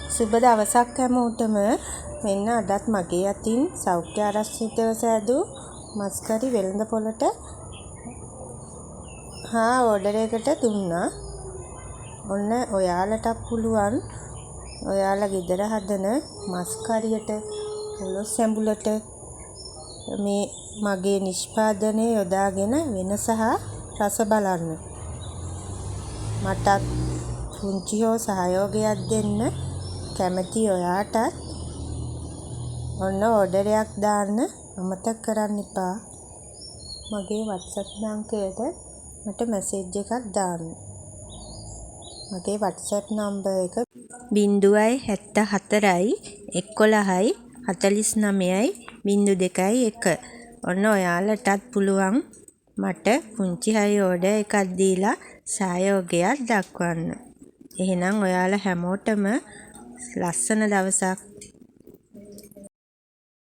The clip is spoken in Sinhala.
සුබ දවසක් හැමෝටම. මෙන්න අදත් මගේ අතින් සෞඛ්‍ය ආරක්ෂිතව සෑදූ මස් කරි වෙළඳ පොළට ඕඩර් එකට දුන්නා. ඔන්න ඔයාලටත් පුළුවන් ඔයාලා ගෙදර හදන මස් කරියට පොළොස් සැඹුලට මේ මගේ නිෂ්පාදනය යොදාගෙන වෙනස හා රස බලන්න. මටත් පුංචි හෝ සහයෝගයක් දෙන්න කැමති ඔයාටත් ඔන්න ඕඩර් එකක් දාන්න අමතක කරන්න එපා. මගේ WhatsApp අංකයට මට මැසේජ් එකක් දාන්න. මගේ WhatsApp නම්බර් එක 074 11 49 02 ඔන්න ඔයාලටත් පුළුවන් මට පුංචි හරි ඕඩර් එකක් දීලා සහයෝගයක් දක්වන්න. එහෙනම් ඔයාලා හැමෝටම ලස්සන දවසක්.